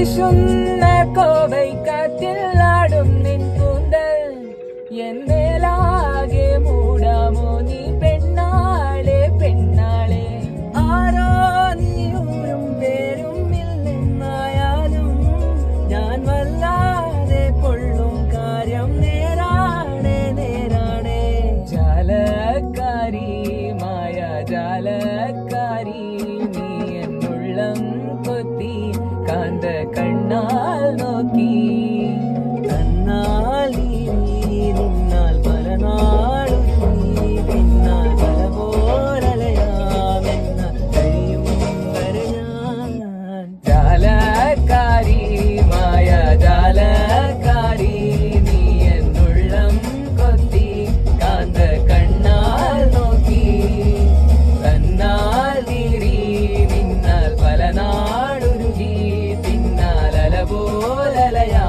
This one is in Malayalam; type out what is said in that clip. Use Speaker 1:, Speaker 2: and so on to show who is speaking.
Speaker 1: വീശുന്ന കോവൈ കാറ്റിലാടും നിൻ കൂന്തൽ എന്നേലാകെ മൂടാമോ നീ പെണ്ണാളെ പെണ്ണാളെ ആരോ നീ ഊരും പേരും ഇല്ലെന്നായാലും ഞാൻ വല്ലാതെ കൊള്ളും കാര്യം നേരാണേ നേരാണേ ജാലക്കാരി മായ ജാലക്കാരി നീ എന്നുള്ളം കൊത്തി കാന്ത കണ്ണാൽ നോക്കി തന്നാൽ നിന്നാൽ പല നാളും പിന്നാൽ പല പോലലയാമെന്ന കഴിയും വരെ ഞാൻ ജാലക്കാരി മായ ജാലക്കാരി നീ എന്നുള്ളം കൊത്തി കാന്ത കണ്ണാൽ നോക്കി തന്നാൽ നീറി നിന്നാൽ പല നാളുരുകി പിന്നാലല പോലലയാ